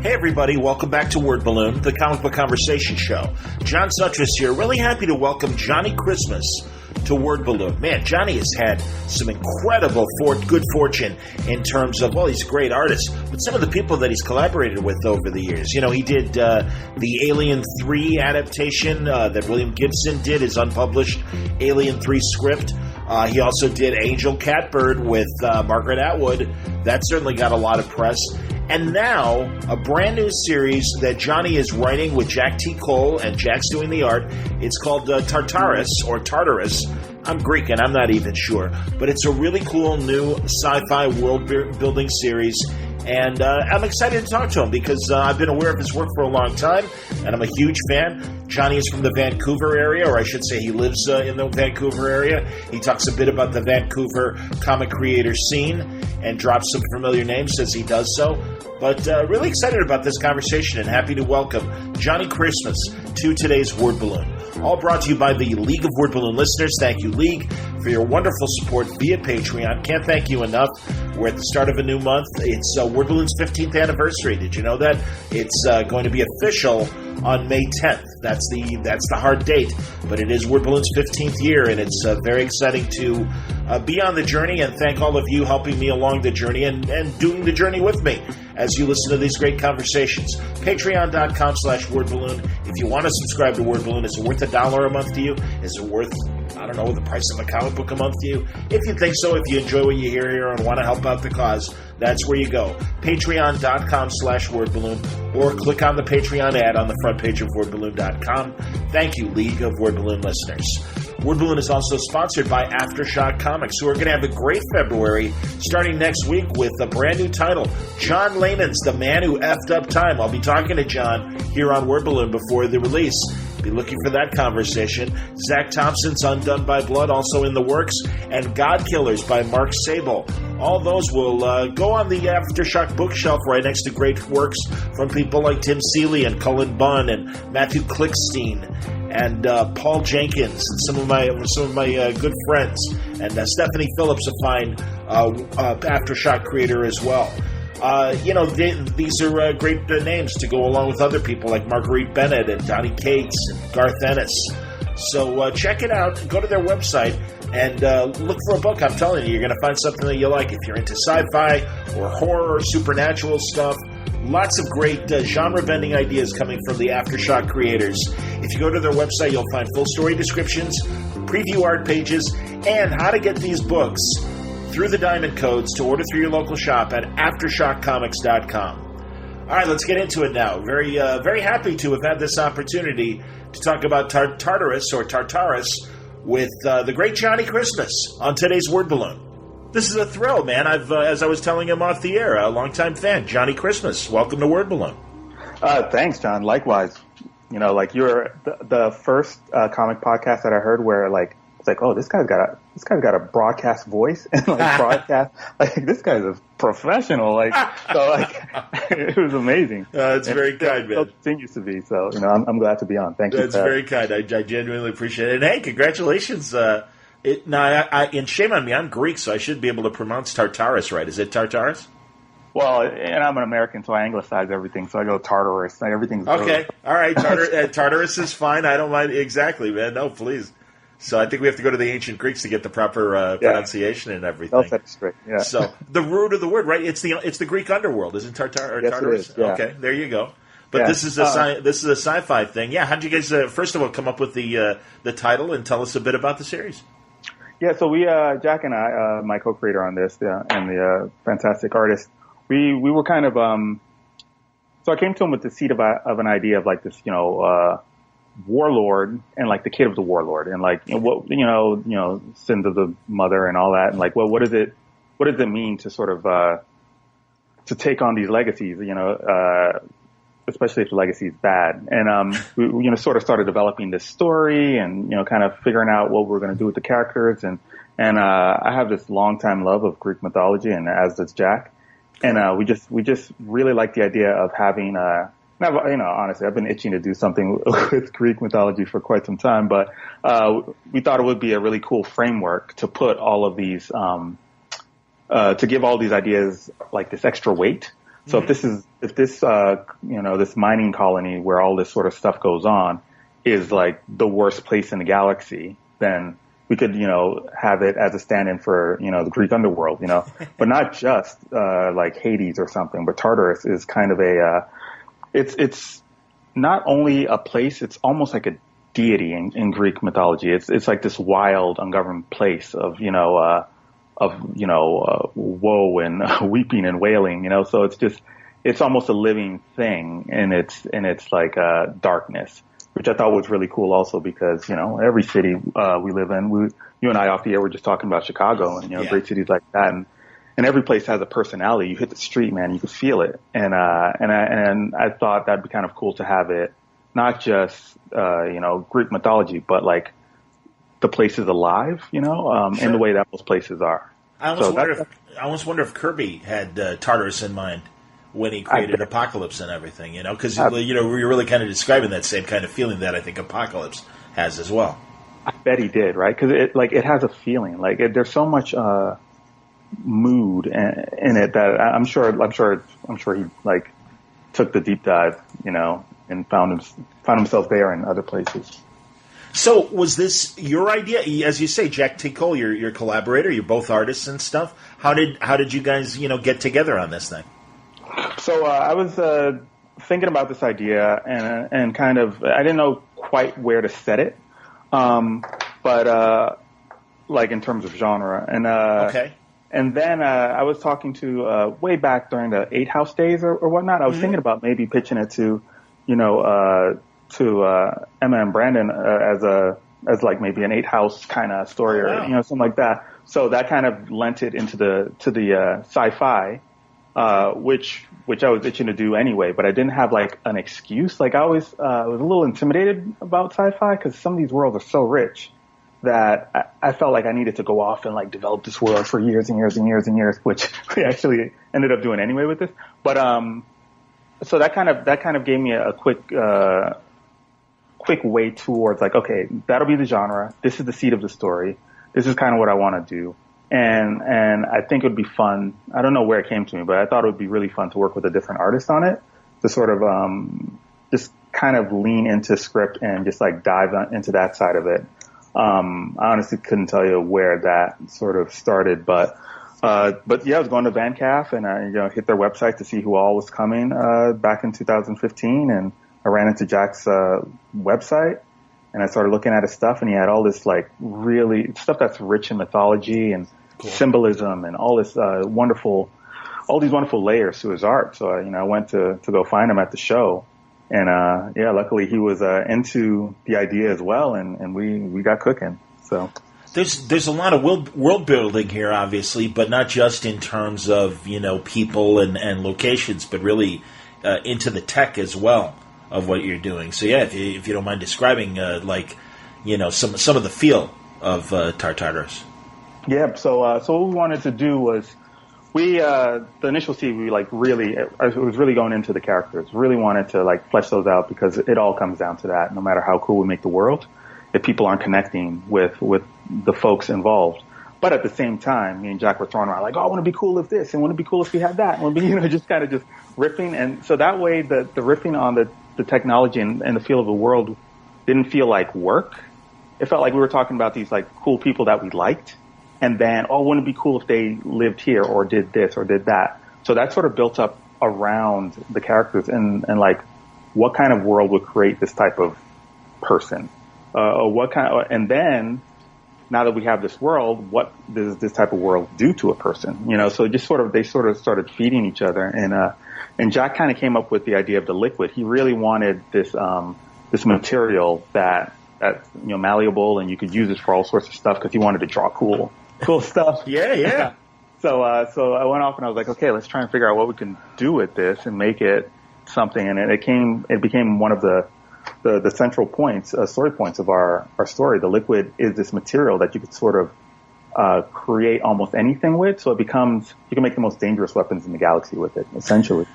Hey everybody, welcome back to Word Balloon, the comic book conversation show. John Suttress here, really happy to welcome Johnnie Christmas to Word Balloon. Man, Johnnie has had some incredible good fortune in terms of, well, he's a great artist, but some of the people that he's collaborated with over the years. You know, he did the Alien 3 adaptation that William Gibson did, his unpublished Alien 3 script. He also did Angel Catbird with Margaret Atwood. That certainly got a lot of press. And now, a brand new series that Johnnie is writing with Jack T. Cole, and Jack's doing the art. It's called Tartarus, or Tartarus. I'm Greek, and I'm not even sure. But it's a really cool new sci-fi world-building series. And I'm excited to talk to him because I've been aware of his work for a long time, and I'm a huge fan. Johnnie is from the Vancouver area, or I should say he lives in the Vancouver area. He talks a bit about the Vancouver comic creator scene and drops some familiar names as he does so. But really excited about this conversation and happy to welcome Johnnie Christmas to today's Word Balloon. All brought to you by the League of Word Balloon listeners. Thank you, League, for your wonderful support via Patreon. Can't thank you enough. We're at the start of a new month. It's Word Balloon's 15th anniversary. Did you know that? It's going to be official on May 10th. That's the hard date, but it is Word Balloon's 15th year, and it's very exciting to be on the journey, and thank all of you helping me along the journey and doing the journey with me as you listen to these great conversations. Patreon.com/wordballoon. If you want to subscribe to Word Balloon, is it worth $1 a month to you? Is it worth, I don't know, the price of a comic book a month to you? If you think so, if you enjoy what you hear here and want to help out the cause, that's where you go. Patreon.com/wordballoon, or click on the Patreon ad on the front page of wordballoon.com. Thank you, League of Word Balloon listeners. Word Balloon is also sponsored by Aftershock Comics, who are going to have a great February starting next week with a brand new title, John Layman's The Man Who Effed Up Time. I'll be talking to John here on Word Balloon before the release. Be looking for that conversation. Zach Thompson's Undone by Blood, also in the works, and God Killers by Mark Sable. All those will go on the Aftershock bookshelf right next to great works from people like Tim Seeley and Cullen Bunn and Matthew Klickstein and Paul Jenkins and some of my good friends, and Stephanie Phillips, a fine Aftershock creator as well. These are great names to go along with other people like Marguerite Bennett and Donnie Cates and Garth Ennis. So check it out. Go to their website and look for a book. I'm telling you, you're going to find something that you like. If you're into sci-fi or horror or supernatural stuff, lots of great genre-bending ideas coming from the Aftershock creators. If you go to their website, you'll find full story descriptions, preview art pages, and how to get these books through the diamond codes to order through your local shop at AftershockComics.com. All right, let's get into it now. Very happy to have had this opportunity to talk about Tartarus or Tartarus with the great Johnnie Christmas on today's Word Balloon. This is a thrill, man. As I was telling him off the air, a longtime fan, Johnnie Christmas. Welcome to Word Balloon. Thanks, John. Likewise. You know, like you're the first comic podcast that I heard where it's like, oh, this guy's got a broadcast voice and broadcast. Like, this guy's a professional. It was amazing. It's very kind, man. It continues to be. So, I'm glad to be on. Thank you. That's very kind. I genuinely appreciate it. And hey, congratulations. And shame on me, I'm Greek, so I should be able to pronounce Tartarus right. Is it Tartarus? Well, and I'm an American, so I anglicize everything. So I go Tartarus. Everything's okay. All right, Tartarus is fine. I don't mind. Exactly, man. No, please. So I think we have to go to the ancient Greeks to get the proper pronunciation and everything. I'll set it straight. Yeah. So the root of the word, right? It's the Greek underworld, isn't Tartarus? Yes, it is. Yeah. Okay, there you go. But this is a sci-fi thing. Yeah. How did you guys first of all come up with the title and tell us a bit about the series? Yeah. So we Jack and I, my co-creator on this, and the fantastic artist, we were kind of so I came to him with the seed of an idea of like this, warlord and like the kid of the warlord and like what sins of the mother and all that, and like, well, what does it mean to sort of to take on these legacies, especially if the legacy is bad. And we sort of started developing this story and kind of figuring out what we're going to do with the characters, and I have this long-time love of Greek mythology, and as does Jack, and we just really like the idea of having honestly, I've been itching to do something with Greek mythology for quite some time, but we thought it would be a really cool framework to put all of these, to give all these ideas like this extra weight, So if this this mining colony where all this sort of stuff goes on is like the worst place in the galaxy, then we could, have it as a stand-in for, the Greek underworld, but not just, like Hades or something, but Tartarus is kind of it's not only a place, it's almost like a deity in Greek mythology. It's like this wild, ungoverned place of woe and weeping and wailing, So it's almost a living thing in its like, darkness, which I thought was really cool also because, every city, we live in, you and I off the air were just talking about Chicago and, great cities like that. And every place has a personality. You hit the street, man, you can feel it. And I thought that'd be kind of cool to have it, not just, Greek mythology, but like the place is alive, in the way that those places are. I almost wonder if Kirby had Tartarus in mind when he created Apocalypse and everything, because, you're really kind of describing that same kind of feeling that I think Apocalypse has as well. I bet he did, right? Because it has a feeling, there's so much mood in it that I'm sure he like took the deep dive, and found himself there and other places. So was this your idea? As you say, Jack T. Cole, your collaborator, you're both artists and stuff. How did you guys, get together on this thing? So I was thinking about this idea and kind of I didn't know quite where to set it, but like in terms of genre and okay. And then I was talking to way back during the 8 House days or whatnot. I was thinking about maybe pitching it to Emma and Brandon as like maybe an 8 House kind of story or something like that. So that kind of lent it into the sci-fi, which I was itching to do anyway. But I didn't have like an excuse. Like I always was a little intimidated about sci-fi because some of these worlds are so rich that I felt like I needed to go off and like develop this world for years and years and years and years, which we actually ended up doing anyway with this. But so that kind of gave me a quick way towards like, okay, that'll be the genre. This is the seed of the story. This is kind of what I want to do. And I think it would be fun. I don't know where it came to me, but I thought it would be really fun to work with a different artist on it to sort of, just kind of lean into script and just like dive into that side of it. I honestly couldn't tell you where that sort of started, but yeah, I was going to VanCaf and I, hit their website to see who all was coming, back in 2015. And I ran into Jack's, website and I started looking at his stuff and he had all this like really stuff that's rich in mythology and symbolism and all this, all these wonderful layers to his art. So, I went to go find him at the show. And, yeah, luckily he was, into the idea as well. And we got cooking. So there's a lot of world building here, obviously, but not just in terms of, people and locations, but really, into the tech as well of what you're doing. So yeah, if you don't mind describing, some of the feel of, Tartarus. Yeah. So what we wanted to do was, the initial seed, we like really, it was really going into the characters, really wanted to like flesh those out because it all comes down to that. No matter how cool we make the world, if people aren't connecting with the folks involved. But at the same time, me and Jack were throwing around like, oh, I want to be cool if this, and want to be cool if we had that. And we'll be, just kind of just riffing. And so that way the riffing on the technology and the feel of the world didn't feel like work. It felt like we were talking about these like cool people that we liked. And then, oh, wouldn't it be cool if they lived here or did this or did that? So that sort of built up around the characters and like what kind of world would create this type of person? And then now that we have this world, what does this type of world do to a person? So they sort of started feeding each other. And Jack kind of came up with the idea of the liquid. He really wanted this material that malleable and you could use it for all sorts of stuff because he wanted to draw cool stuff. Yeah. So I went off and I was like, okay, let's try and figure out what we can do with this and make it something. And it became one of the central points, story points of our story. The liquid is this material that you could sort of, create almost anything with. So you can make the most dangerous weapons in the galaxy with it, essentially.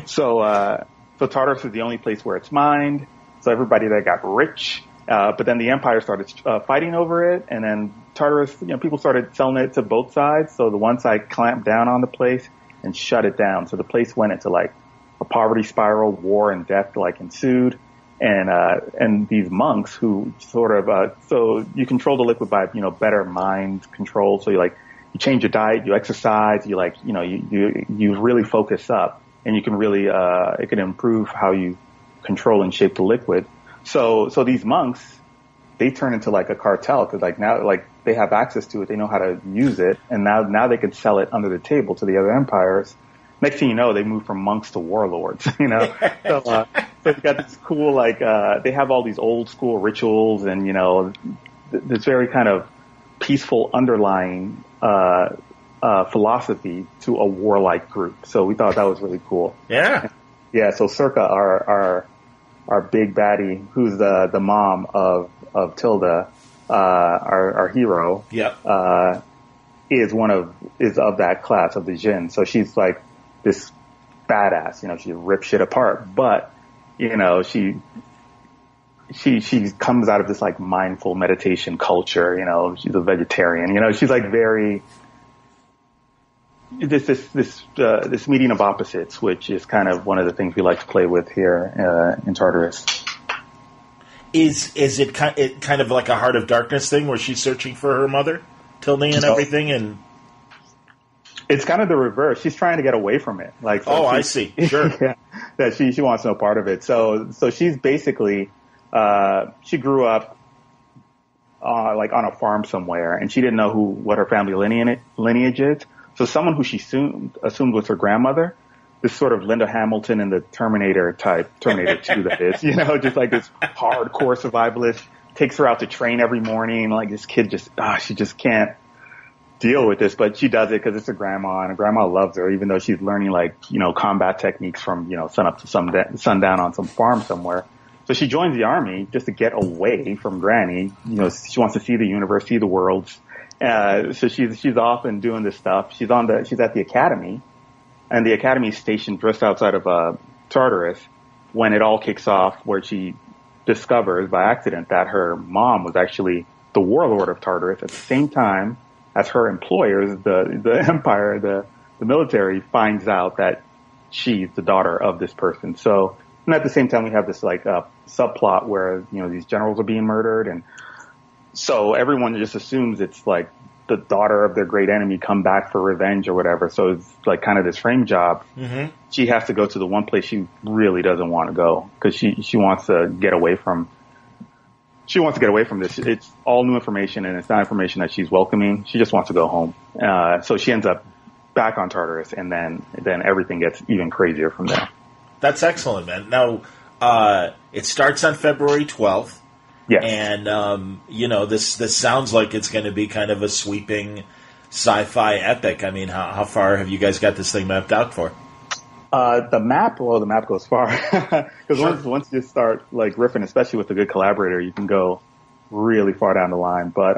So Tartarus is the only place where it's mined. So everybody there got rich. But then the Empire started fighting over it, and then Tartarus, people started selling it to both sides. So the one side clamped down on the place, and shut it down. So the place went into like a poverty spiral, war and death like ensued. And these monks who sort of, so you control the liquid by, better mind control. So you change your diet, you exercise, you really focus up, and you can really, it can improve how you control and shape the liquid. So these monks, they turn into like a cartel, because now they have access to it, they know how to use it, and now they can sell it under the table to the other empires. Next thing you know, they move from monks to warlords, So you got this cool, they have all these old school rituals and, this very kind of peaceful underlying, philosophy to a warlike group. So we thought that was really cool. Yeah. Yeah. So Circa, our big baddie, who's the mom of Tilda, our hero. Yep. Is of that class of the Jinn. So she's like this badass, she rips shit apart, but, she comes out of this like mindful meditation culture, she's a vegetarian, she's like very, this meeting of opposites, which is kind of one of the things we like to play with here, in Tartarus. Is it kind of like a Heart of Darkness thing where she's searching for her mother, Tilda, and everything, and it's kind of the reverse. She's trying to get away from it. I see. Sure. Yeah, that she wants no part of it. So she's basically, she grew up, on a farm somewhere, and she didn't know what her family lineage is. So someone who she assumed was her grandmother, this sort of Linda Hamilton in the Terminator 2 that is, just like this hardcore survivalist, takes her out to train every morning. Like this kid she just can't deal with this, but she does it because it's her grandma, and her grandma loves her, even though she's learning combat techniques from, sun up to sundown on some farm somewhere. So she joins the army just to get away from Granny. She wants to see the universe, see the worlds. So she's off and doing this stuff. She's at the academy, and the academy is stationed just outside of, Tartarus when it all kicks off, where she discovers by accident that her mom was actually the warlord of Tartarus at the same time as her employers, the empire, the military, finds out that she's the daughter of this person. So, and at the same time, we have this subplot where, these generals are being murdered. And so everyone just assumes it's like the daughter of their great enemy come back for revenge or whatever. So it's like kind of this frame job. Mm-hmm. She has to go to the one place she really doesn't want to go, because she wants to get away from this. It's all new information, and it's not information that she's welcoming. She just wants to go home. So she ends up back on Tartarus, and then everything gets even crazier from there. That's excellent, man. Now, it starts on February 12th. Yeah. And, this sounds like it's going to be kind of a sweeping sci-fi epic. I mean, how far have you guys got this thing mapped out for? The map goes far, because once you start riffing, especially with a good collaborator, you can go really far down the line. But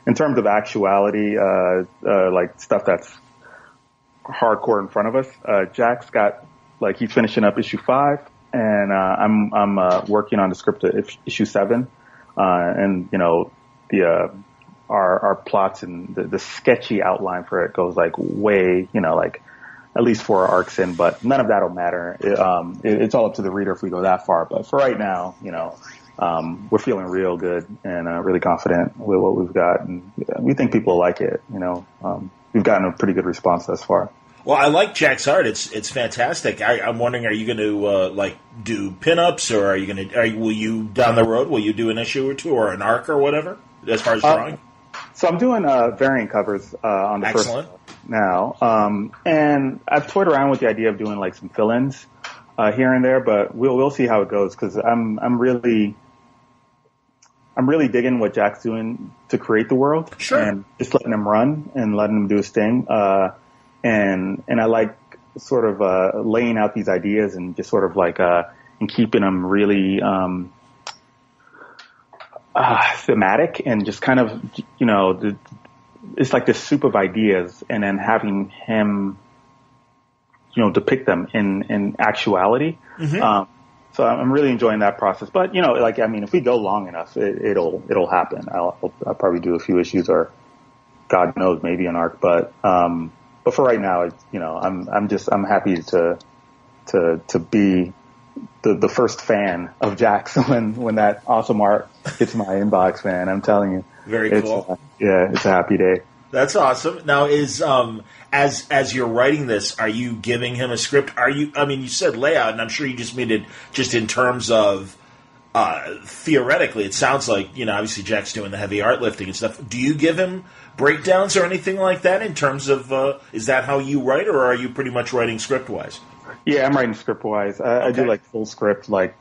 in terms of actuality, stuff that's hardcore in front of us, Jack's got he's finishing up issue 5, and I'm working on the script of issue 7, and our plots and the sketchy outline for it goes way at least 4 arcs in, but none of that'll matter. It's all up to the reader if we go that far. But for right now, we're feeling real good and really confident with what we've got, and we think people will like it. We've gotten a pretty good response thus far. Well, I like Jack's art. It's fantastic. I'm wondering, are you going to do pinups, or will you down the road? Will you do an issue or 2 or an arc or whatever as far as drawing? So I'm doing variant covers on the Excellent. first now, and I've toyed around with the idea of doing some fill-ins here and there, but we'll see how it goes, because I'm really digging what Jack's doing to create the world. Sure. And just letting him run and letting him do his thing. And I like sort of laying out these ideas and just sort of and keeping them really thematic, and just kind of it's like this soup of ideas, and then having him depict them in actuality. Mm-hmm. So I'm really enjoying that process. But if we go long enough, it'll happen. I'll probably do a few issues, or God knows, maybe an arc. But but for right now, I'm happy to be the first fan of Jack's when that awesome art hits my inbox, man. I'm telling you. Very cool. It's a happy day. That's awesome. Now, is as you're writing this, are you giving him a script? You said layout, and I'm sure you just made it just in terms of theoretically. It sounds like, obviously Jack's doing the heavy art lifting and stuff. Do you give him breakdowns or anything like that in terms of, is that how you write, or are you pretty much writing script-wise? Yeah, I'm writing script-wise. I do like full script, like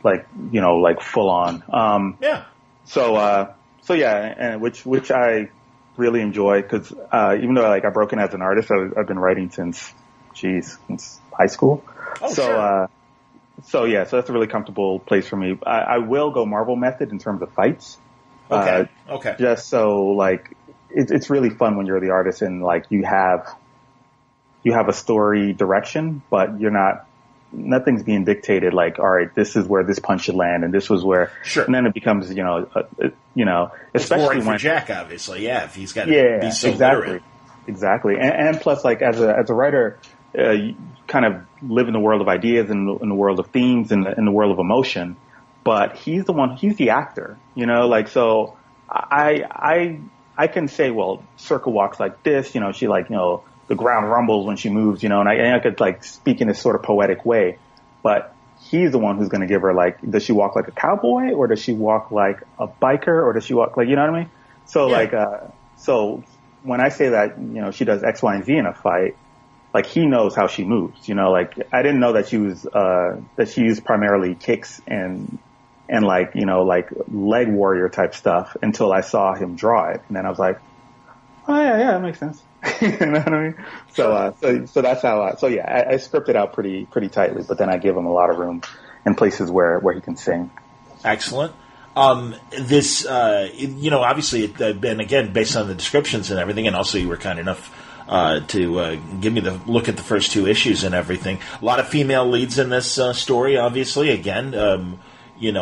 full on. Yeah. So yeah, and which I really enjoy, because even though I broke in as an artist, I've been writing since high school. Oh, sure. So that's a really comfortable place for me. I will go Marvel method in terms of fights. Okay. Just so it's really fun when you're the artist and you have a story direction, but nothing's being dictated. All right, this is where this punch should land, and this was where. Sure. And then it becomes, especially for Jack, obviously, if he's got to be so literate. Exactly, and plus, as a writer, you kind of live in the world of ideas and in the world of themes and in the world of emotion. But he's the actor, So I can say, well, Circle walks like this, she the ground rumbles when she moves, and I could speak in this sort of poetic way, but he's the one who's going to give her does she walk like a cowboy, or does she walk like a biker, or does she walk you know what I mean? So so when I say that, she does X, Y, and Z in a fight, he knows how she moves, I didn't know that she was, that she used primarily kicks and leg warrior type stuff until I saw him draw it. And then I was like, oh yeah, that makes sense. You know what I mean? So that's how I script it out pretty tightly, but then I give him a lot of room and places where he can sing. Excellent. This, obviously it's been, again, based on the descriptions and everything, and also you were kind enough to give me the look at the first two issues and everything. A lot of female leads in this story, obviously. Again,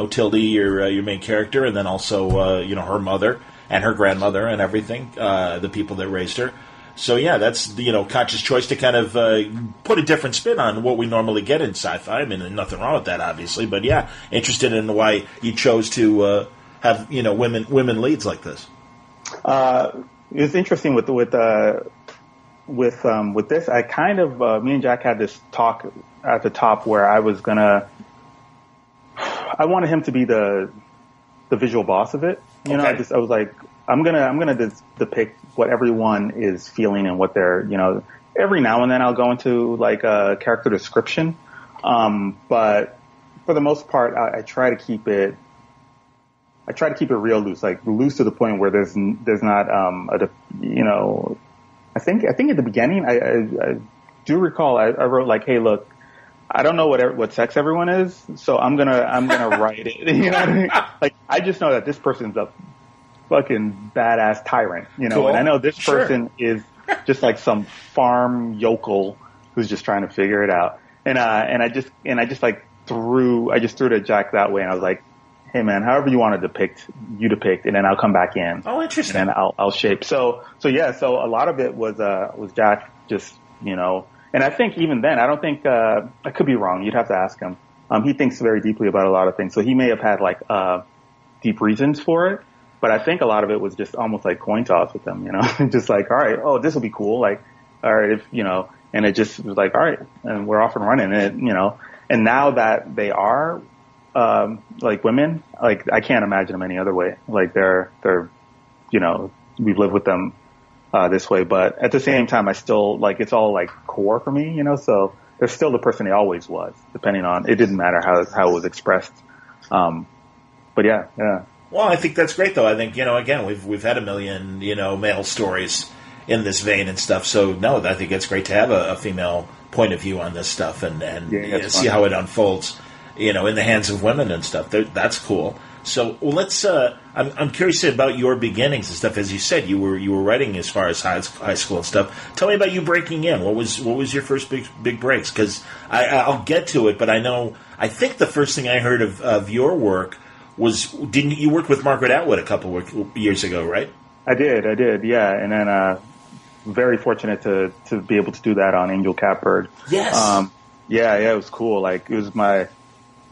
Tildy, your main character, and then also, her mother and her grandmother and everything, the people that raised her. So, yeah, that's, conscious choice to kind of put a different spin on what we normally get in sci-fi. I mean, there's nothing wrong with that, obviously. But, yeah, interested in why you chose to have, women leads like this. It's interesting with this. I kind of, me and Jack had this talk at the top where I wanted him to be the visual boss of it. I was like, I'm gonna depict what everyone is feeling and what they're, every now and then I'll go into a character description. But for the most part, I try to keep it real loose, loose to the point where there's not, I think at the beginning, I do recall I wrote hey, look, I don't know what sex everyone is, so I'm gonna write it. You know what I mean? I just know that this person's a fucking badass tyrant, cool. And I know this person is just some farm yokel who's just trying to figure it out. And I just threw to Jack that way, and I was like, hey man, however you want to depict, and then I'll come back in. Oh, interesting. And I'll shape. So a lot of it was Jack just, and I think even then, I don't think, I could be wrong. You'd have to ask him. He thinks very deeply about a lot of things. So he may have had deep reasons for it, but I think a lot of it was just almost like coin toss with them, just all right, oh, this will be cool. All right, and it just was all right, and we're off and running and and now that they are, women, I can't imagine them any other way. They're, we've lived with them, this way, but at the same time, I still it's all core for me, so they're still the person they always was, depending on, it didn't matter how it was expressed. But yeah. Well, I think that's great though. I think, again, we've had a million, male stories in this vein and stuff. So no, I think it's great to have a female point of view on this stuff and see how it unfolds, in the hands of women and stuff. That's cool. So let's. I'm curious about your beginnings and stuff. As you said, you were writing as far as high school and stuff. Tell me about you breaking in. What was your first big breaks? Because I'll get to it, but I think the first thing I heard of your work was, didn't you work with Margaret Atwood a couple of years ago, right? I did, yeah. And then very fortunate to be able to do that on Angel Catbird. Yes. Yeah, it was cool. Like, it was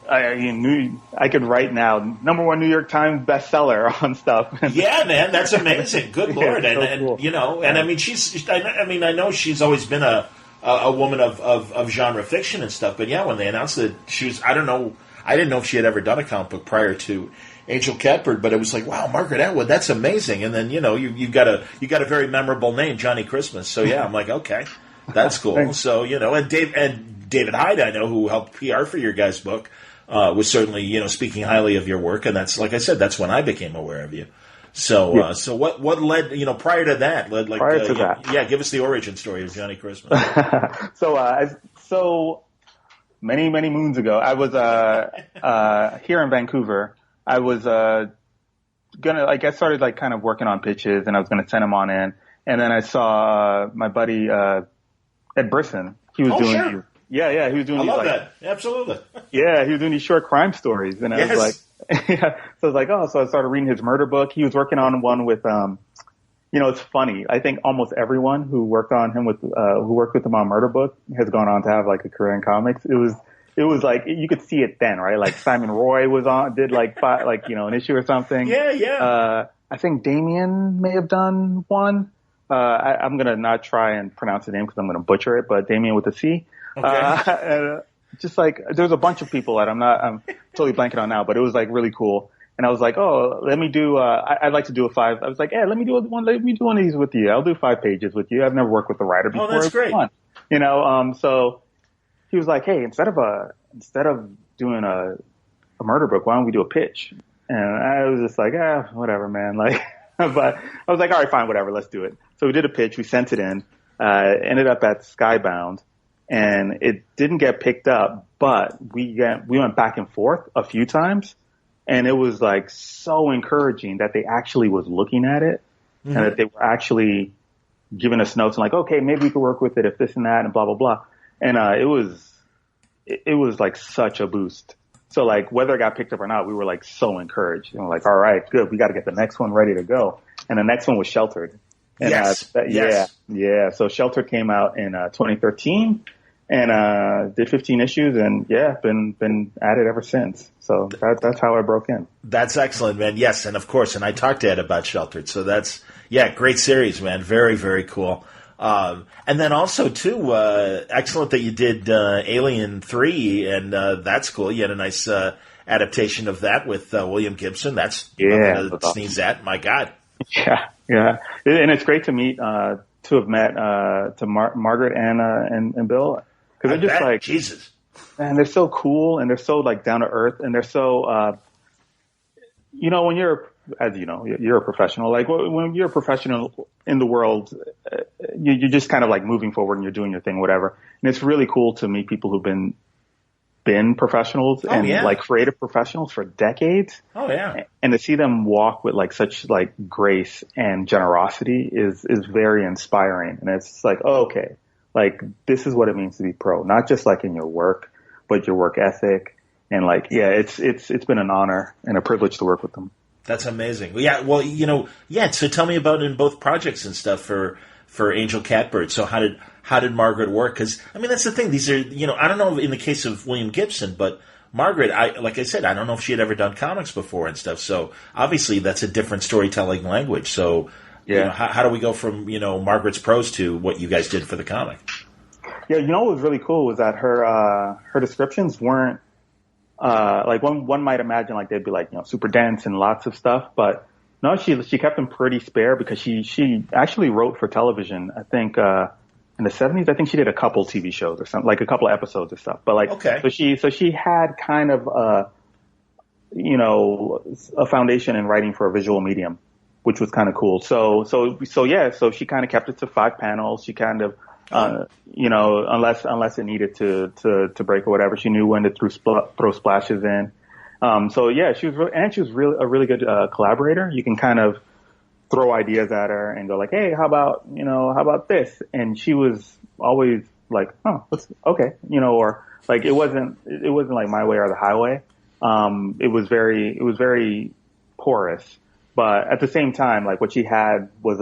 I knew I could write now #1 New York Times bestseller on stuff. Yeah, man, that's amazing. Good Lord. Yeah, so cool. You know, and I mean, I know she's always been a woman of genre fiction and stuff, but yeah, when they announced that she was, I didn't know if she had ever done a comic book prior to Angel Catbird, but it was like, wow, Margaret Atwood, that's amazing. And then, you know, you got a very memorable name, Johnny Christmas. So yeah, I'm like, okay, that's cool. So, you know, and David Hyde, I know, who helped PR for your guys' book, was certainly, you know, speaking highly of your work. And that's, like I said, that's when I became aware of you. So, yeah. So what led, you know, prior to that, that. Give us the origin story of Johnny Christmas. So many moons ago, I was here in Vancouver. I was I started like kind of working on pitches, and I was gonna send them on in, and then I saw my buddy Ed Brisson. He was doing sure. he was doing. I love that. Absolutely. Yeah, he was doing these short crime stories, and I was like, yeah. So I was like, so I started reading his murder book. He was working on one with, you know, it's funny. I think almost everyone who worked with him on Murder Book has gone on to have like a career in comics. It was like, you could see it then, right? Like Simon Roy did like an issue or something. Yeah. I think Damien may have done one. I'm going to not try and pronounce the name because I'm going to butcher it, but Damien with a C. Okay. Just like, there's a bunch of people that I'm totally blanking on now, but it was like really cool. And I was like, let me do, I'd like to do a 5. I was like, let me do one of these with you. I'll do 5 pages with you. I've never worked with a writer before. Oh, that's great. Fun. You know, so he was like, hey, instead of doing a murder book, why don't we do a pitch? And I was just like, whatever, man. Like, but I was like, all right, fine, whatever, let's do it. So we did a pitch. We sent it in, ended up at Skybound, and it didn't get picked up, but we went back and forth a few times, and it was like so encouraging that they actually was looking at it, and that they were actually giving us notes and like, okay, maybe we could work with it if this and that and blah, blah, blah. And it was like such a boost. So like whether it got picked up or not, we were like so encouraged. And we're like, all right, good. We got to get the next one ready to go. And the next one was Sheltered. And, yes. Yeah. So Sheltered came out in 2013 and did 15 issues and been at it ever since. So that's how I broke in. That's excellent, man. Yes. And of course, and I talked to Ed about Sheltered. So that's, great series, man. Very, very cool. And then also too, excellent that you did Alien 3, and that's cool. You had a nice adaptation of that with William Gibson. That's nothing to sneeze at. My God. Yeah, and it's great to meet to have met Margaret and Bill, because they're just like Jesus, man. They're so cool, and they're so like down to earth, and they're so you know, when you're, as you know, you're a professional. Like when you're a professional in the world, you're just kind of like moving forward and you're doing your thing, whatever. And it's really cool to meet people who've been professionals like creative professionals for decades. Oh yeah. And to see them walk with like such like grace and generosity is very inspiring. And it's like, okay, like this is what it means to be pro, not just like in your work, but your work ethic. And like, it's been an honor and a privilege to work with them. That's amazing. Yeah, well, you know, so tell me about in both projects and stuff for Angel Catbird. So how did Margaret work? Because, I mean, that's the thing. These are, you know, I don't know in the case of William Gibson, but Margaret, like I said, I don't know if she had ever done comics before and stuff. So obviously that's a different storytelling language. So, you know, how do we go from, you know, Margaret's prose to what you guys did for the comic? Yeah, you know what was really cool was that her descriptions weren't, like one might imagine like they'd be like, you know, super dense and lots of stuff, but no, she kept them pretty spare because she actually wrote for television. I think in the 70s, I think she did a couple TV shows or something, like a couple episodes or stuff. But like, okay. So she had kind of you know, a foundation in writing for a visual medium, which was kind of cool. So she kind of kept it to 5 panels. She kind of you know, unless it needed to break or whatever, she knew when to throw splashes in. She was really a really good collaborator. You can kind of throw ideas at her and go like, hey, how about this? And she was always like, oh, okay, you know, or like it wasn't like my way or the highway. It was very porous. But at the same time, like what she had was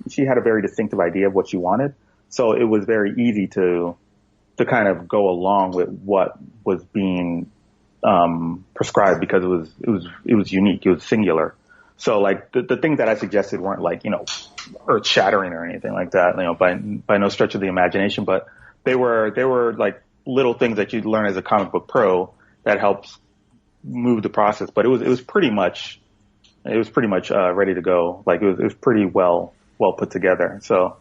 she had a very distinctive idea of what she wanted. So it was very easy to kind of go along with what was being, prescribed because it was unique. It was singular. So like the things that I suggested weren't like, earth shattering or anything like that, by no stretch of the imagination, but they were like little things that you'd learn as a comic book pro that helps move the process. But it was pretty much ready to go. Like it was pretty well put together. So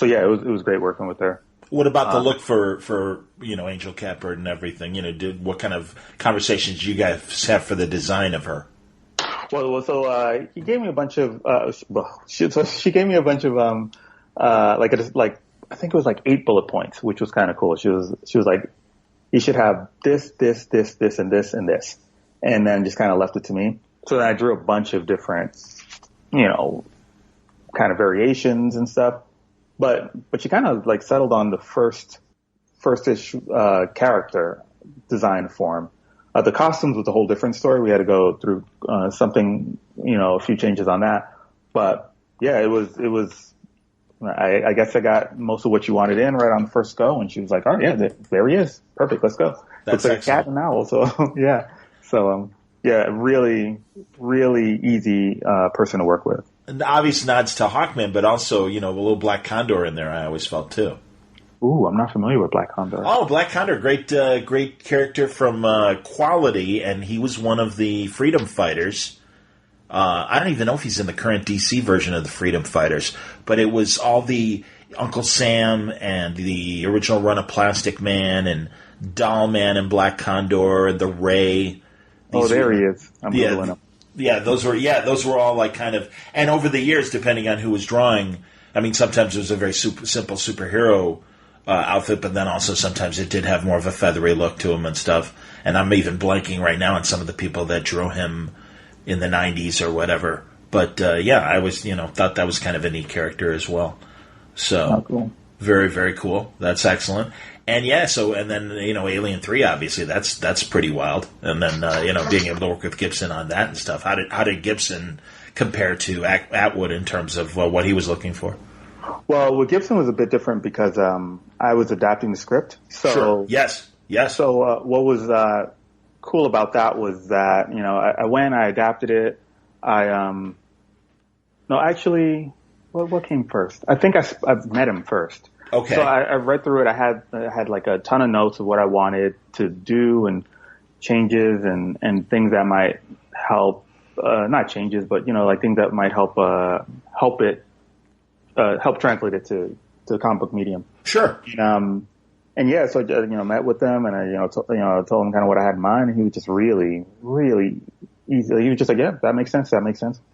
yeah, it was great working with her. What about the look for Angel Catbird and everything? What kind of conversations did you guys have for the design of her? Well, so he gave me a bunch of. She gave me a bunch of I think it was like 8 bullet points, which was kind of cool. She was like, you should have this, this, this, this, and this, and this, and then just kind of left it to me. So then I drew a bunch of different, kind of variations and stuff. But she kind of like settled on the first-ish character design form. The costumes was a whole different story. We had to go through something, a few changes on that. But yeah, it was. I guess I got most of what you wanted in right on the first go, and she was like, "Oh yeah, there he is, perfect, let's go." That's like a cat and owl. So yeah, really, really easy person to work with. And obvious nods to Hawkman, but also, a little Black Condor in there, I always felt, too. Ooh, I'm not familiar with Black Condor. Oh, Black Condor, great character from Quality, and he was one of the Freedom Fighters. I don't even know if he's in the current DC version of the Freedom Fighters, but it was all the Uncle Sam and the original run of Plastic Man and Doll Man and Black Condor and the Ray. There he is. I'm Googling him. Yeah, those were all like kind of, and over the years, depending on who was drawing, I mean, sometimes it was a very simple superhero outfit, but then also sometimes it did have more of a feathery look to him and stuff. And I'm even blanking right now on some of the people that drew him in the 90s or whatever. But I was, thought that was kind of a neat character as well. So cool. Very, very cool. That's excellent. And and then, Alien 3, obviously, that's pretty wild. And then, being able to work with Gibson on that and stuff. How did Gibson compare to Atwood in terms of what he was looking for? Well, with Gibson was a bit different because I was adapting the script. So sure. Yes. So what was cool about that was that, I adapted it. What came first? I think I met him first. Okay. So I read through it. I had like a ton of notes of what I wanted to do and changes and things that might help, not changes, but, like things that might help translate it to the comic book medium. Sure. And yeah, so, met with them and I, told him kind of what I had in mind, and he was just really, really easy. He was just like, yeah, that makes sense.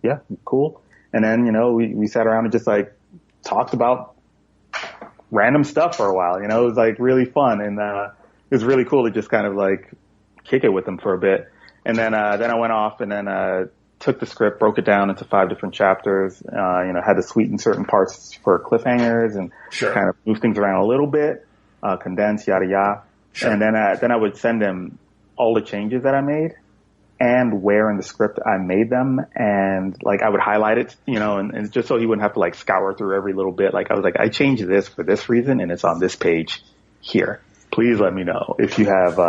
Yeah, cool. And then, we sat around and just like talked about random stuff for a while. It was like really fun, and it was really cool to just kind of like kick it with them for a bit. And then I went off and then took the script, broke it down into 5 different chapters. Had to sweeten certain parts for cliffhangers and sure. kind of move things around a little bit, condense, yada yada. Sure. And then I would send him all the changes that I made and where in the script I made them, and like I would highlight it, and just so he wouldn't have to like scour through every little bit. Like I was like, I changed this for this reason, and it's on this page here. Please let me know if you have,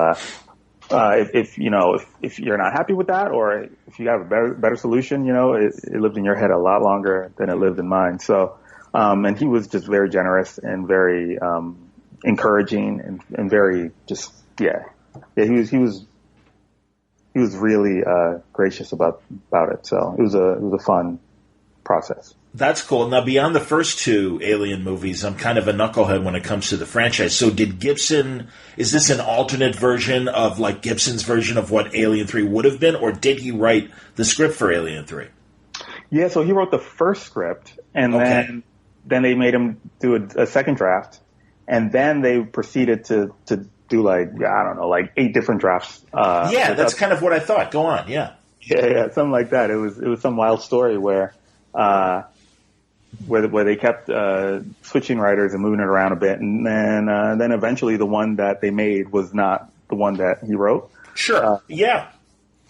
if you're not happy with that, or if you have a better solution. It lived in your head a lot longer than it lived in mine. So, and he was just very generous and very encouraging and very just he was really gracious about it. So it was a fun process. That's cool. Now, beyond the first 2 Alien movies, I'm kind of a knucklehead when it comes to the franchise. So did Gibson, is this an alternate version of like Gibson's version of what Alien 3 would have been, or did he write the script for Alien 3? Yeah, so he wrote the first script, and then they made him do a second draft, and then they proceeded to do like 8 different drafts. That's kind of what I thought. Go on, yeah. Yeah, something like that. It was some wild story where they kept switching writers and moving it around a bit, and then eventually the one that they made was not the one that he wrote. Sure.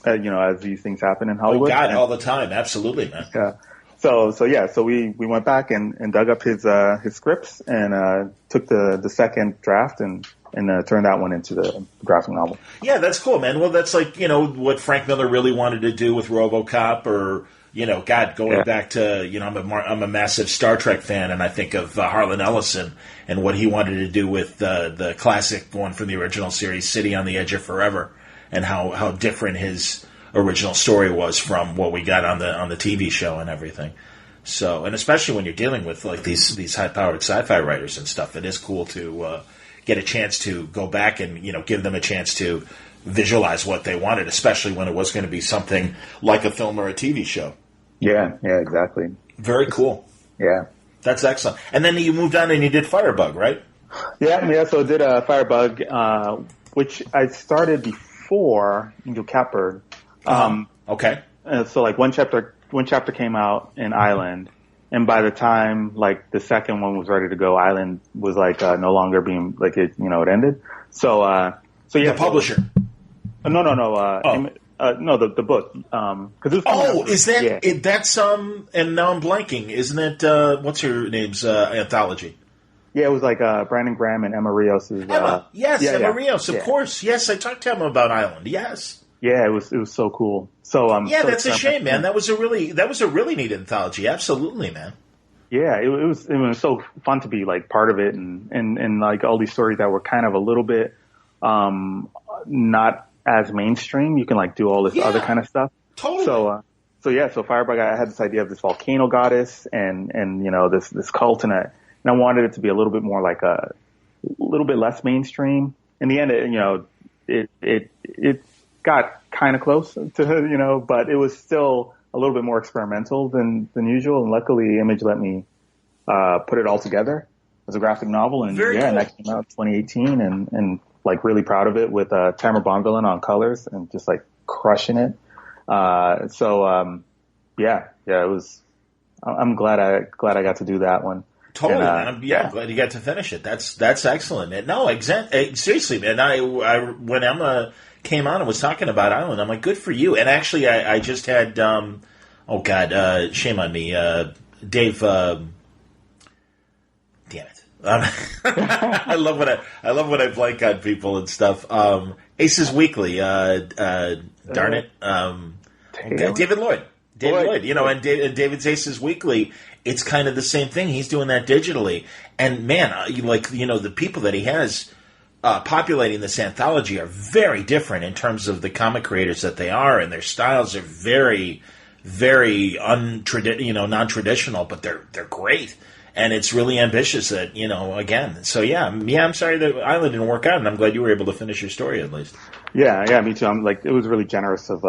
as these things happen in Hollywood. Oh God, all the time, absolutely, man. Yeah. So we went back and dug up his scripts and took the second draft and turned that one into the graphic novel. Yeah, that's cool, man. Well, that's like what Frank Miller really wanted to do with RoboCop, or going back to I'm a massive Star Trek fan, and I think of Harlan Ellison and what he wanted to do with the classic one from the original series, City on the Edge of Forever, and how different his original story was from what we got on the TV show and everything. So, and especially when you're dealing with like these high-powered sci-fi writers and stuff, it is cool to get a chance to go back and give them a chance to visualize what they wanted, especially when it was going to be something like a film or a TV show. Yeah, exactly. Very cool. Yeah. That's excellent. And then you moved on and you did Firebug, right? Yeah. So I did Firebug, which I started before Angel Catbird. Okay. So like one chapter came out in Island, and by the time like the second one was ready to go, Island was like no longer being like it ended. So yeah. The publisher. No. No, the book. Cause it was is that that's and now I'm blanking. Isn't it what's her name's anthology? Yeah, it was like Brandon Graham and Emma Rios's. Emma, Emma Rios, of course. Yes, I talked to him about Island. Yes. Yeah, it was so cool. So that's a shame, man. That was a really neat anthology. Absolutely, man. Yeah, it was so fun to be like part of it, and like all these stories that were kind of a little bit not as mainstream. You can like do all this other kind of stuff. Totally. So Firebug, I had this idea of this volcano goddess and this cult, and I wanted it to be a little bit more like a little bit less mainstream. In the end, it got kind of close to, but it was still a little bit more experimental than usual. And luckily Image let me, put it all together as a graphic novel. And cool. And that came out in 2018 and like really proud of it with, Tamara Bonvillain on colors and just like crushing it. It was, I'm glad I got to do that one. Totally, man. I'm glad you got to finish it. That's excellent, man. No, seriously, man. I when Emma came on and was talking about Island, I'm like, good for you. And actually, I just had, shame on me, Dave. Damn it! I love when I blank on people and stuff. Aces Weekly. Darn it. David Lloyd. And David's Aces Weekly. It's kind of the same thing. He's doing that digitally, and man, the people that he has populating this anthology are very different in terms of the comic creators that they are, and their styles are very, very non-traditional, but they're great, and it's really ambitious. That again. So I'm sorry that Island didn't work out, and I'm glad you were able to finish your story at least. Yeah, me too. I'm like, it was really generous of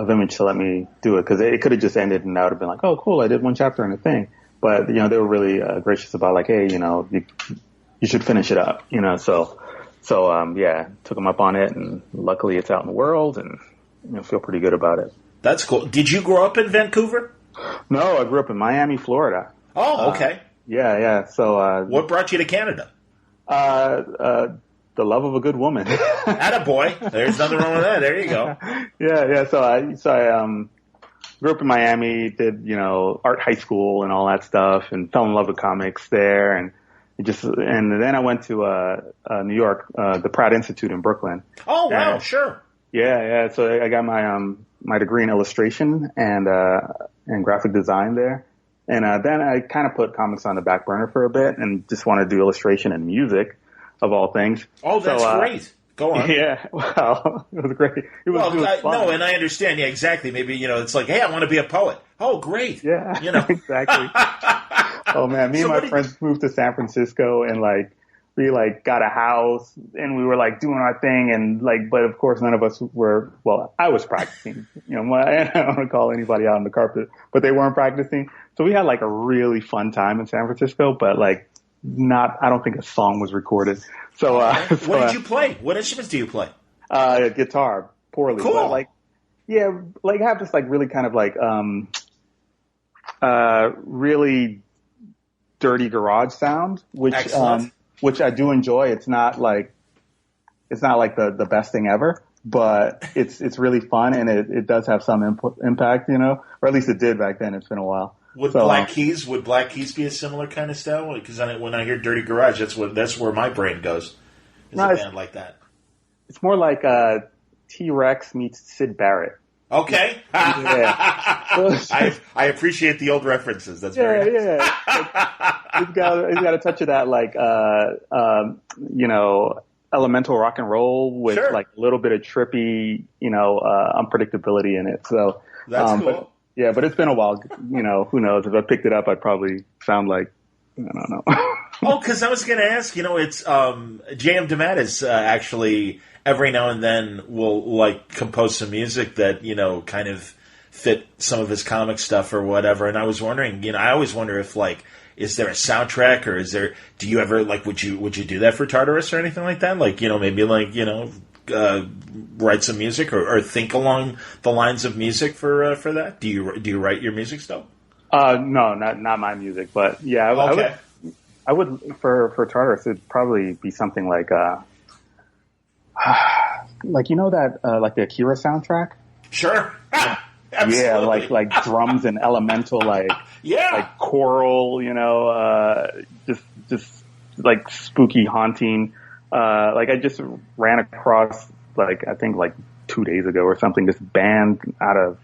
Image to let me do it, because it could have just ended and I would have been like, oh, cool, I did one chapter and a thing. But they were really gracious about like, hey, you should finish it up. So took them up on it, and luckily it's out in the world, and feel pretty good about it. That's cool. Did you grow up in Vancouver? No, I grew up in Miami, Florida. Oh, okay. Yeah. So what brought you to Canada? The love of a good woman. Attaboy. There's nothing wrong with that. There you go. Yeah. So I grew up in Miami, did, art high school and all that stuff, and fell in love with comics there. And then I went to, New York, the Pratt Institute in Brooklyn. Oh, wow. Sure. Yeah. So I got my degree in illustration and graphic design there. And, then I kind of put comics on the back burner for a bit and just wanted to do illustration and music, of all things. Oh, that's great. Go on. Yeah, well, it was great. It was fun. No, and I understand. Yeah, exactly. Maybe, it's like, hey, I want to be a poet. Oh, great. Yeah, exactly. Oh, man, me and my friends moved to San Francisco, and, we, got a house, and we were, doing our thing, and, but, of course, none of us were, I was practicing. I don't want to call anybody out on the carpet, but they weren't practicing. So we had, a really fun time in San Francisco, but, I don't think a song was recorded. So, what did you play? What instruments do you play? Guitar, poorly. Cool. But have this really kind of really dirty garage sound, which I do enjoy. It's not the best thing ever, but it's really fun, and it does have some impact, or at least it did back then. It's been a while. Would Black Keys be a similar kind of style? Because when I hear Dirty Garage, that's where my brain goes. Is a band like that? It's more like T-Rex meets Syd Barrett. Okay. Yeah. I appreciate the old references. That's very nice. Yeah. He's got a touch of that, like elemental rock and roll with like a little bit of trippy, unpredictability in it. So that's cool. But it's been a while. Who knows? If I picked it up, I'd probably sound like, I don't know. Oh, because I was going to ask. It's J.M. DeMatteis actually every now and then will compose some music that kind of fit some of his comic stuff or whatever. And I was wondering, I always wonder if is there a soundtrack, or do you ever would you do that for Tartarus or anything like that? Maybe write some music or think along the lines of music for that. Do you write your music still? No, not my music, but yeah, okay. I would for Tartarus. It'd probably be something like that the Akira soundtrack. Sure. Yeah, like drums and elemental, like choral, just like spooky, haunting. I just ran across I think 2 days ago or something, this band out of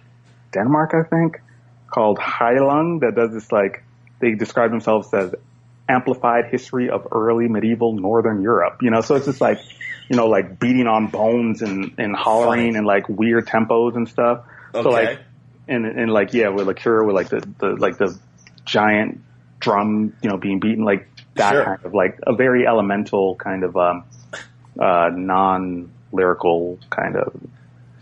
Denmark, I think, called Heilung, that does this they describe themselves as amplified history of early medieval Northern Europe. So it's just beating on bones and hollering and weird tempos and stuff. Okay. So with Akira with the giant drum, being beaten that kind of a very elemental kind of non-lyrical kind of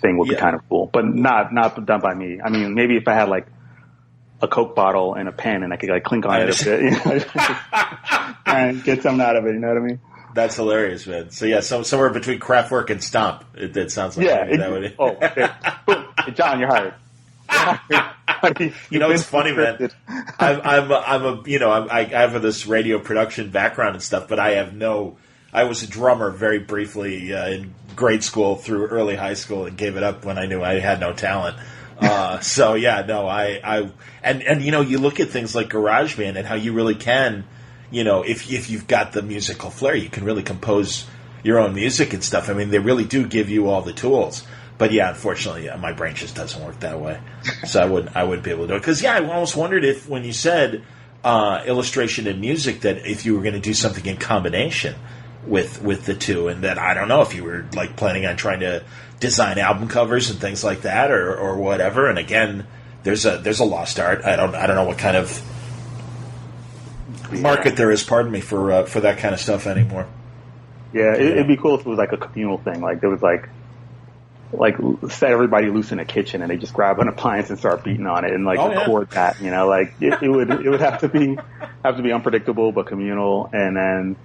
thing would be kind of cool, but not done by me. I mean, maybe if I had a Coke bottle and a pen and I could clink on it a bit, and get something out of it. You know what I mean? That's hilarious, man. So yeah, somewhere between Kraftwerk and Stomp, it sounds like that would. Hey, John, you're hired. It's funny, man. I have this radio production background and stuff, but I was a drummer very briefly in grade school through early high school and gave it up when I knew I had no talent. You look at things like GarageBand and how you really can, if you've got the musical flair, you can really compose your own music and stuff. I mean, they really do give you all the tools. But yeah, unfortunately, my brain just doesn't work that way. So I wouldn't be able to do it. Because I almost wondered if when you said illustration and music, that if you were going to do something in combination with the two, and that I don't know if you were planning on trying to design album covers and things like that, or whatever. And again, there's a lost art. I don't know what kind of market there is. Pardon me for that kind of stuff anymore. Yeah, it'd be cool if it was a communal thing. There was set everybody loose in a kitchen and they just grab an appliance and start beating on it and record that. It would have to be unpredictable but communal, and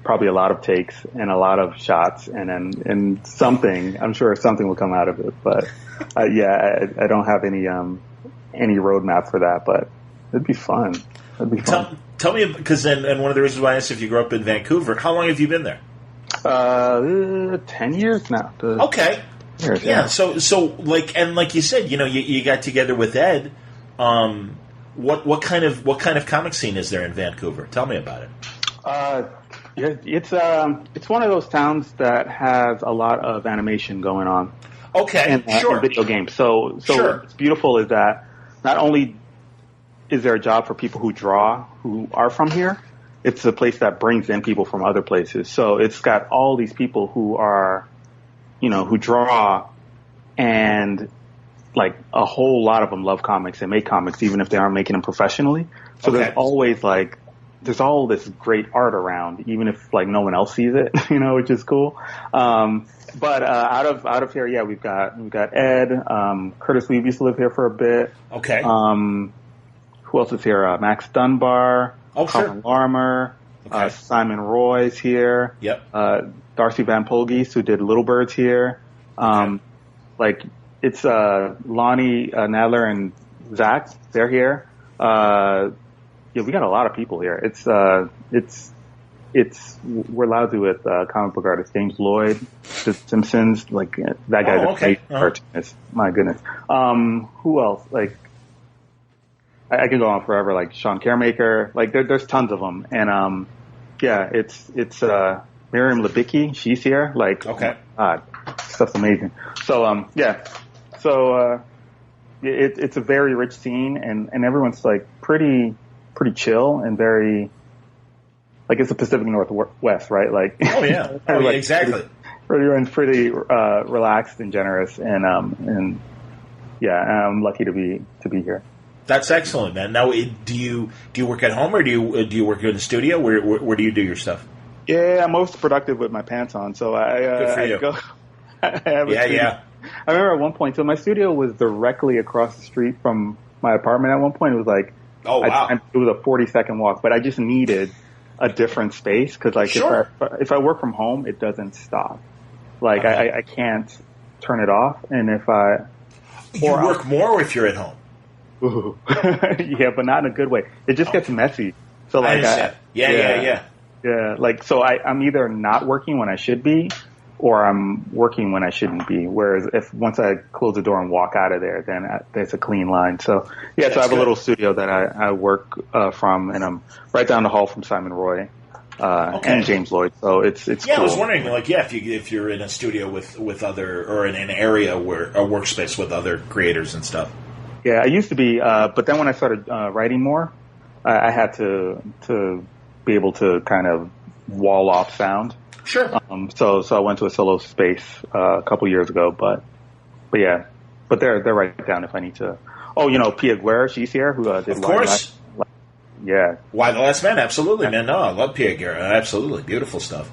probably a lot of takes and a lot of shots, and something. I'm sure something will come out of it. But I don't have any roadmap for that. But it'd be fun. Tell me, because and one of the reasons why I asked if you grew up in Vancouver, how long have you been there? 10 years now. Okay. Years, yeah. So like you said, you got together with Ed. What kind of comic scene is there in Vancouver? Tell me about it. It's one of those towns that has a lot of animation going on. Okay, and video games. So what's beautiful is that not only is there a job for people who draw who are from here, it's a place that brings in people from other places. So it's got all these people who are, who draw, and a whole lot of them love comics and make comics, even if they aren't making them professionally. So there's always there's all this great art around, even if no one else sees it, which is cool. But out of here, yeah, we've got Ed, Curtis Weave used to live here for a bit. Okay. Who else is here? Max Dunbar. Colin Larmer, Simon Roy's here. Yep. Darcy Van Polgees, who did Little Birds here. It's Lonnie Nadler and Zach. They're here. We got a lot of people here. It's we're lousy with comic book artist James Lloyd, The Simpsons, like that guy that's great cartoonist. My goodness. Who else? Like I can go on forever. Like Sean Caremaker. Like there's tons of them. And it's Miriam Labicki. She's here. Like oh my God, stuff's amazing. So it's a very rich scene, and everyone's like pretty chill and very. Like it's the Pacific Northwest, right? Like like, exactly. Everyone's pretty relaxed and generous, and I'm lucky to be here. That's excellent, man. Now, do you work at home or do you work in the studio? Where do you do your stuff? Yeah, I'm most productive with my pants on, so good for you. I have a studio. I remember at one point, so my studio was directly across the street from my apartment. At one point, it was like, it was a 40-second walk, but I just needed a different space because like if I work from home, it doesn't stop. Like I can't turn it off, and if you work more if you're at home. Ooh. Yeah, but not in a good way. It just gets messy. So like I understand. Yeah. Like so, I'm either not working when I should be, or I'm working when I shouldn't be. Whereas if once I close the door and walk out of there, then there's a clean line. So so I have a little studio that I work from, and I'm right down the hall from Simon Roy and James Lloyd. So it's cool. I was wondering, like, if you're in a studio with other, or in an area where a workspace with other creators and stuff. Yeah, I used to be, but then when I started writing more, I had to be able to kind of wall off sound. Sure. So I went to a solo space a couple years ago, but they're right down if I need to. Oh, Pia Guerra, she's here who did. Of course. Yeah. Why the Last Man? Absolutely, man. No, I love Pia Guerra. Absolutely, beautiful stuff.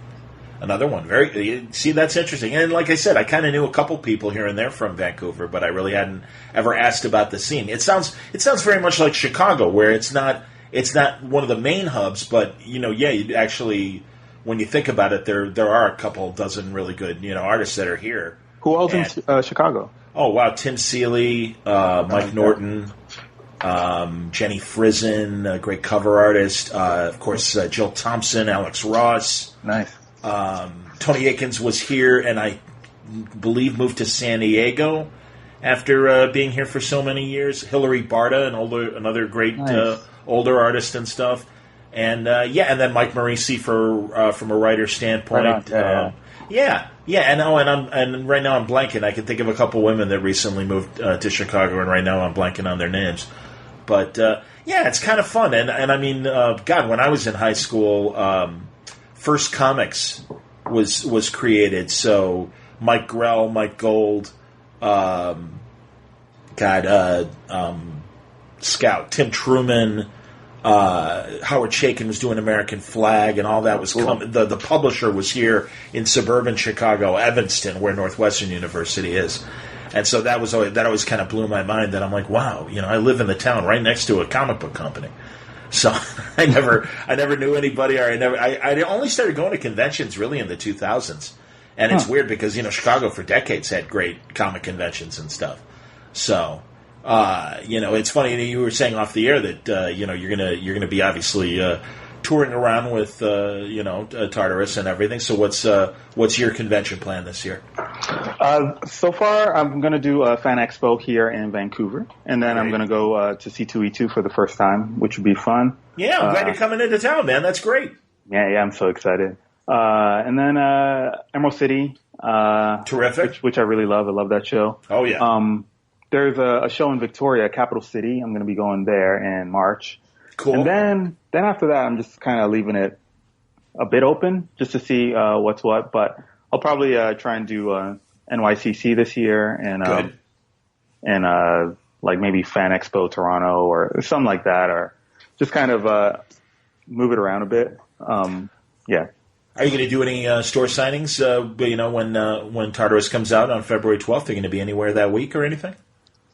Another one. See, that's interesting. And like I said, I kind of knew a couple people here and there from Vancouver, but I really hadn't ever asked about the scene. It sounds very much like Chicago, where it's not one of the main hubs, but you actually. When you think about it, there are a couple dozen really good, artists that are here. Who else in Chicago? Oh wow, Tim Seeley, Mike Norton, Jenny Frizen, a great cover artist. Of course, Jill Thompson, Alex Ross. Nice. Tony Akins was here, and I believe moved to San Diego after being here for so many years. Hillary Barta, another great older artist and stuff. And and then Mike Marisi from a writer's standpoint. And right now I'm blanking. I can think of a couple women that recently moved to Chicago, and right now I'm blanking on their names. But it's kind of fun. And I mean, God, when I was in high school, First Comics was created. So Mike Grell, Mike Gold, Scout, Tim Truman. Howard Chaykin was doing American Flag, and all that was coming. The publisher was here in suburban Chicago, Evanston, where Northwestern University is, and so that always kind of blew my mind. That I'm like, wow, I live in the town right next to a comic book company. So I never knew anybody, or I only started going to conventions really in the 2000s, and it's weird because Chicago for decades had great comic conventions and stuff. So. It's funny you were saying off the air that you're gonna be obviously touring around with Tartarus and everything. So what's your convention plan this year? So far, I'm gonna do a fan expo here in Vancouver, and then I'm gonna go to C2E2 for the first time, which would be fun. Yeah, I'm glad you're coming into town, man. That's great. Yeah, I'm so excited. And then Emerald City, terrific, which I really love. I love that show. Oh yeah. There's a show in Victoria, Capital City. I'm going to be going there in March. Cool. And then after that, I'm just kind of leaving it a bit open just to see what's what. But I'll probably try and do NYCC this year and like maybe Fan Expo Toronto or something like that, or just kind of move it around a bit. Yeah. Are you going to do any store signings? When Tartarus comes out on February 12th, are you going to be anywhere that week or anything?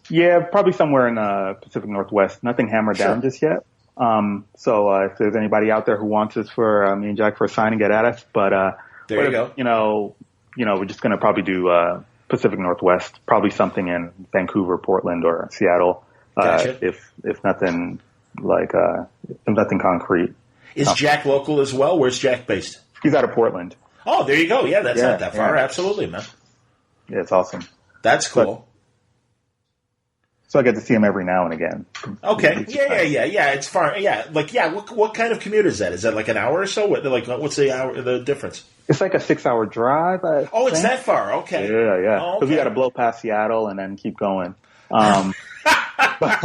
Yeah, probably somewhere in Pacific Northwest. Nothing hammered down just yet. So if there's anybody out there who wants us for me and Jack for a signing, get at us. But there you go. We're just going to probably do Pacific Northwest. Probably something in Vancouver, Portland, or Seattle. Gotcha. If nothing concrete. Is Jack local as well? Where's Jack based? He's out of Portland. Oh, there you go. Yeah, that's not that far. Yeah. Absolutely, man. Yeah, it's awesome. That's cool. So I get to see him every now and again. Okay. Yeah. It's far. Yeah. What kind of commute is that? Is that like an hour or so? What's the difference? It's like a 6-hour drive. It's that far. Okay. Yeah. Because we got to blow past Seattle and then keep going. Yeah. But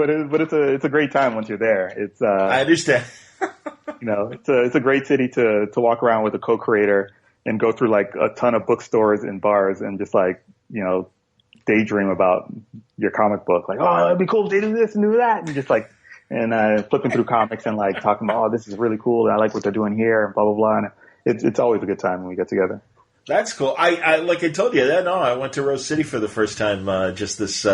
it's a great time once you're there. It's I understand. It's a great city to walk around with a co-creator and go through like a ton of bookstores and bars and just like, daydream about your comic book. Like, oh, it'd be cool to do this and do that. And just like, flipping through comics and like talking about, oh, this is really cool. And I like what they're doing here and blah, blah, blah. And it's always a good time when we get together. That's cool. I like I told you that. No, I went to Rose City for the first time just this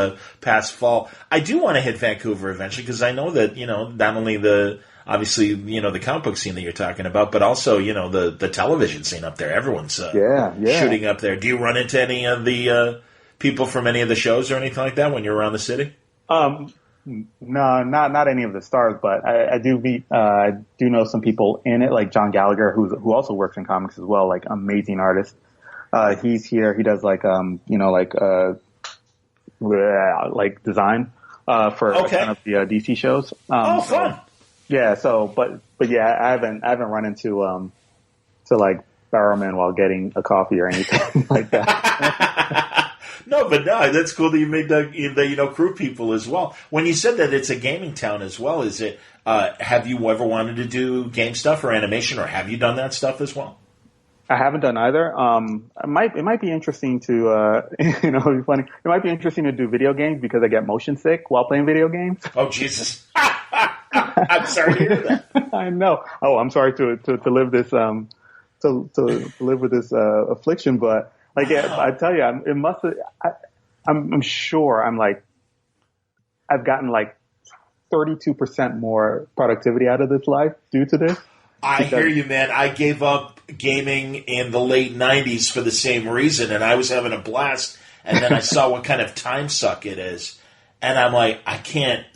past fall. I do want to hit Vancouver eventually because I know that not only the comic book scene that you're talking about, but also the television scene up there. Everyone's shooting up there. Do you run into any of the people from any of the shows or anything like that when you're around the city? No, not any of the stars, but I do know some people in it, like John Gallagher, who also works in comics as well, like amazing artist. He's here. He does like design for a ton of the DC shows. Fun. Yeah. So, but yeah, I haven't run into to like Barrowman while getting a coffee or anything like that. No, that's cool that you made the crew people as well. When you said that it's a gaming town as well, is it? Have you ever wanted to do game stuff or animation, or have you done that stuff as well? I haven't done either. It might be interesting to it'd be funny. It might be interesting to do video games because I get motion sick while playing video games. Oh Jesus! I'm sorry to hear that. I know. Oh, I'm sorry to live this to live with this affliction, but. Like, I tell you, I'm sure I've gotten like 32% more productivity out of this life due to this. I hear you, man. I gave up gaming in the late 90s for the same reason, and I was having a blast, and then I saw what kind of time suck it is, and I'm like,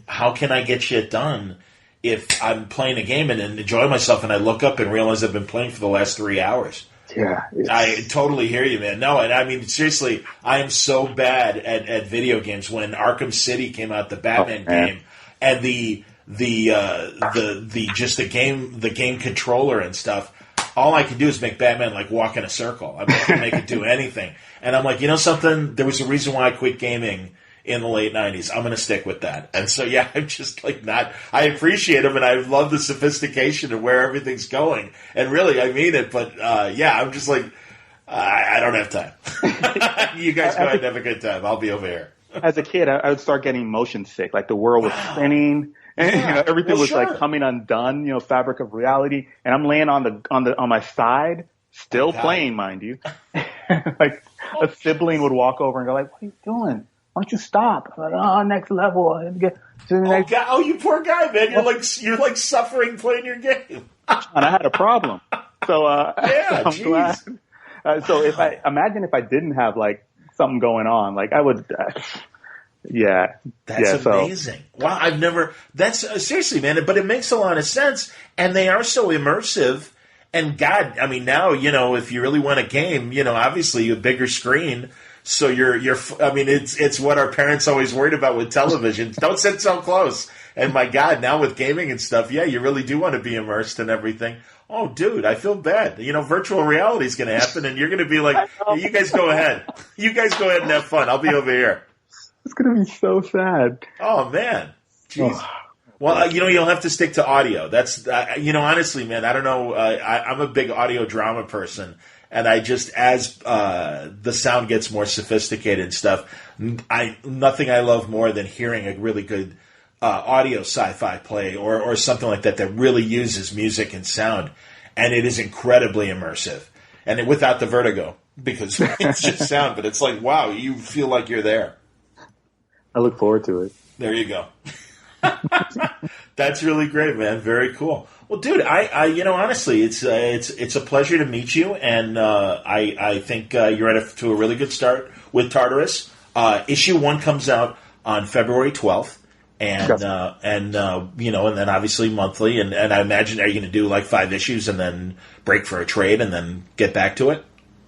how can I get shit done if I'm playing a game and enjoy myself, and I look up and realize I've been playing for the last 3 hours? Yeah, I totally hear you, man. No, and I mean seriously, I am so bad at video games. When Arkham City came out, the Batman game, and the game controller and stuff, all I can do is make Batman like walk in a circle. I can make it do anything. And I'm like, something? There was a reason why I quit gaming in the late 90s. I'm going to stick with that. And so, yeah, I'm just like I appreciate them and I love the sophistication of where everything's going. And really, I mean it. But, I'm just like, I don't have time. You guys go ahead and have a good time. I'll be over here. As a kid, I would start getting motion sick. Like the world was spinning and everything was like coming undone, fabric of reality. And I'm laying on my side, still playing, mind you. Like a sibling would walk over and go like, what are you doing? Why don't you stop? I'm like, next level. Get to the next. You poor guy, man. You're like suffering playing your game. And I had a problem. So, I'm glad. So if I didn't have like something going on, like I would, That's amazing. Wow. That's seriously, man, but it makes a lot of sense. And they are so immersive. And God, I mean, now, if you really want a game, obviously a bigger screen. So it's what our parents always worried about with television. Don't sit so close. And my God, now with gaming and stuff, you really do want to be immersed in everything. Oh, dude, I feel bad. Virtual reality is going to happen, and you're going to be like, hey, you guys go ahead. You guys go ahead and have fun. I'll be over here. It's going to be so sad. Oh, man. Jeez. Well, you'll have to stick to audio. That's, honestly, man, I don't know. I'm a big audio drama person. And I just, as the sound gets more sophisticated and stuff, nothing I love more than hearing a really good audio sci-fi play or something like that really uses music and sound. And it is incredibly immersive. And without the vertigo, because it's just sound. But it's like, wow, you feel like you're there. I look forward to it. There you go. That's really great, man. Very cool. Well, dude, I honestly, it's a pleasure to meet you, and I think you're to a really good start with Tartarus. Issue 1 comes out on February 12th, And and then obviously monthly. And I imagine, are you going to do like 5 issues and then break for a trade and then get back to it?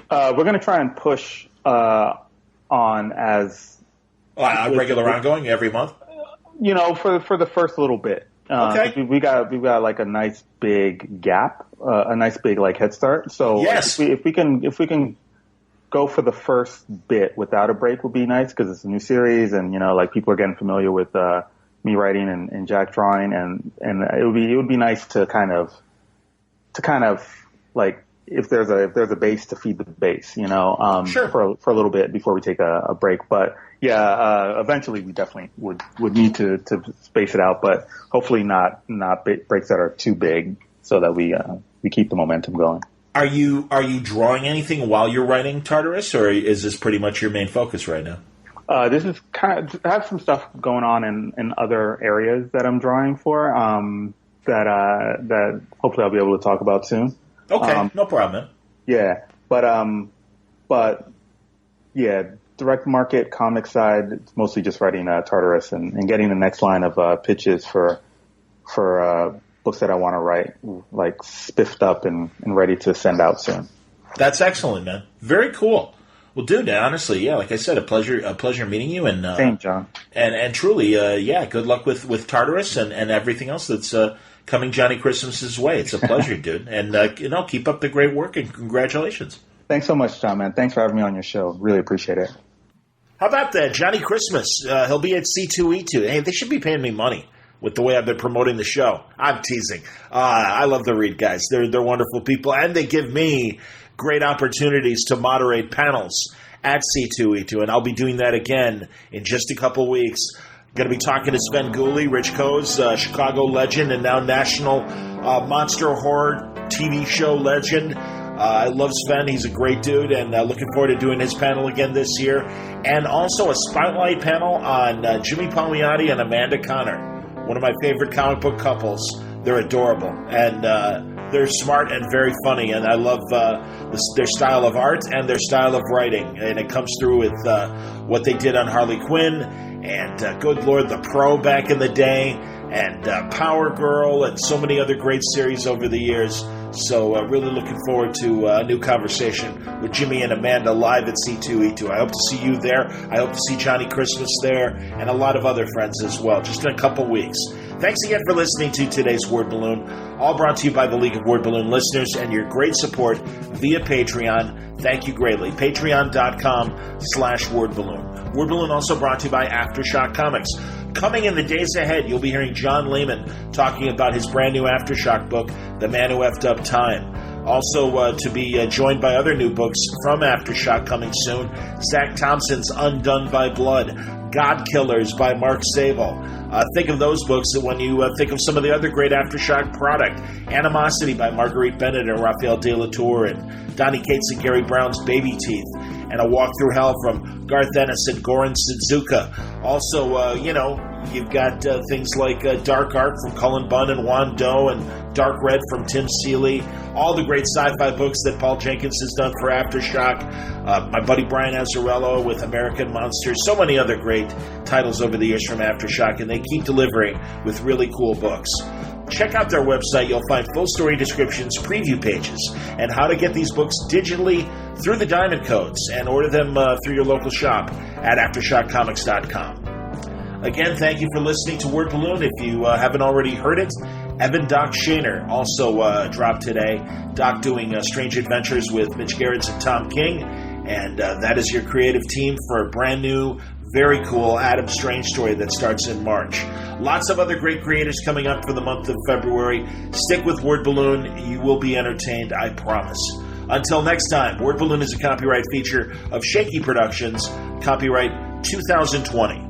We're going to try and push on as regular ongoing every month. For the first little bit. Okay. We got like a nice big gap, a nice big like head start. So yes. if we can go for the first bit without a break would be nice, because it's a new series and like people are getting familiar with me writing and Jack drawing, and it would be nice to kind of like if there's a base to feed the base, sure. for a little bit before we take a break. But yeah, eventually we definitely would need to space it out, but hopefully not breaks that are too big, so that we keep the momentum going. Are you drawing anything while you're writing Tartarus, or is this pretty much your main focus right now? This is I have some stuff going on in other areas that I'm drawing for, that hopefully I'll be able to talk about soon. Okay, no problem, man. Yeah, but yeah, direct market comic side, it's mostly just writing Tartarus and getting the next line of pitches for books that I want to write, like spiffed up and ready to send out soon. That's excellent, man. Very cool. Well, dude, honestly, yeah, like I said, a pleasure meeting you, and same, John. And truly, good luck with Tartarus and everything else that's coming Johnny Christmas's way. It's a pleasure, dude, and keep up the great work and congratulations. Thanks so much, John, man. Thanks for having me on your show. Really appreciate it. How about that, Johnny Christmas? He'll be at C2E2. Hey, they should be paying me money with the way I've been promoting the show. I'm teasing. I love the Reed guys. They're wonderful people, and they give me great opportunities to moderate panels at C2E2, and I'll be doing that again in just a couple weeks. Going to be talking to Sven Gooley, Rich Coe's Chicago legend and now national monster horror TV show legend. I love Sven. He's a great dude, and looking forward to doing his panel again this year. And also a spotlight panel on Jimmy Palmiotti and Amanda Connor, one of my favorite comic book couples. They're adorable, and they're smart and very funny, and I love their style of art and their style of writing, and it comes through with what they did on Harley Quinn and good Lord, The Pro back in the day, and Power Girl, and so many other great series over the years. So really looking forward to a new conversation with Jimmy and Amanda live at C2E2. I hope to see you there. I hope to see Johnny Christmas there, and a lot of other friends as well, just in a couple weeks. Thanks again for listening to today's Word Balloon, all brought to you by the League of Word Balloon listeners and your great support via Patreon. Thank you greatly. Patreon.com/wordballoon. Word Balloon also brought to you by Aftershock Comics. Coming in the days ahead, you'll be hearing John Lehman talking about his brand new Aftershock book, The Man Who Effed Up Time. Also to be joined by other new books from Aftershock coming soon, Zach Thompson's Undone by Blood, God Killers by Mark Sable. Think of those books when you think of some of the other great Aftershock product. Animosity by Marguerite Bennett and Raphael De La Tour, and Donnie Cates and Gary Brown's Baby Teeth, and A Walk Through Hell from Garth Ennis and Goran Sudzuka. Also, you've got things like Dark Art from Cullen Bunn and Juan Doe, and Dark Red from Tim Seeley. All the great sci-fi books that Paul Jenkins has done for Aftershock. My buddy Brian Azzarello with American Monsters. So many other great titles over the years from Aftershock, and they keep delivering with really cool books. Check out their website. You'll find full story descriptions, preview pages, and how to get these books digitally through the Diamond Codes, and order them through your local shop at AftershockComics.com. Again, thank you for listening to Word Balloon. If you haven't already heard it, Evan Doc Shaner also dropped today. Doc doing Strange Adventures with Mitch Gerrits and Tom King, and that is your creative team for a brand new, very cool Adam Strange story that starts in March. Lots of other great creators coming up for the month of February. Stick with Word Balloon. You will be entertained, I promise. Until next time, Word Balloon is a copyright feature of Shaky Productions, copyright 2020.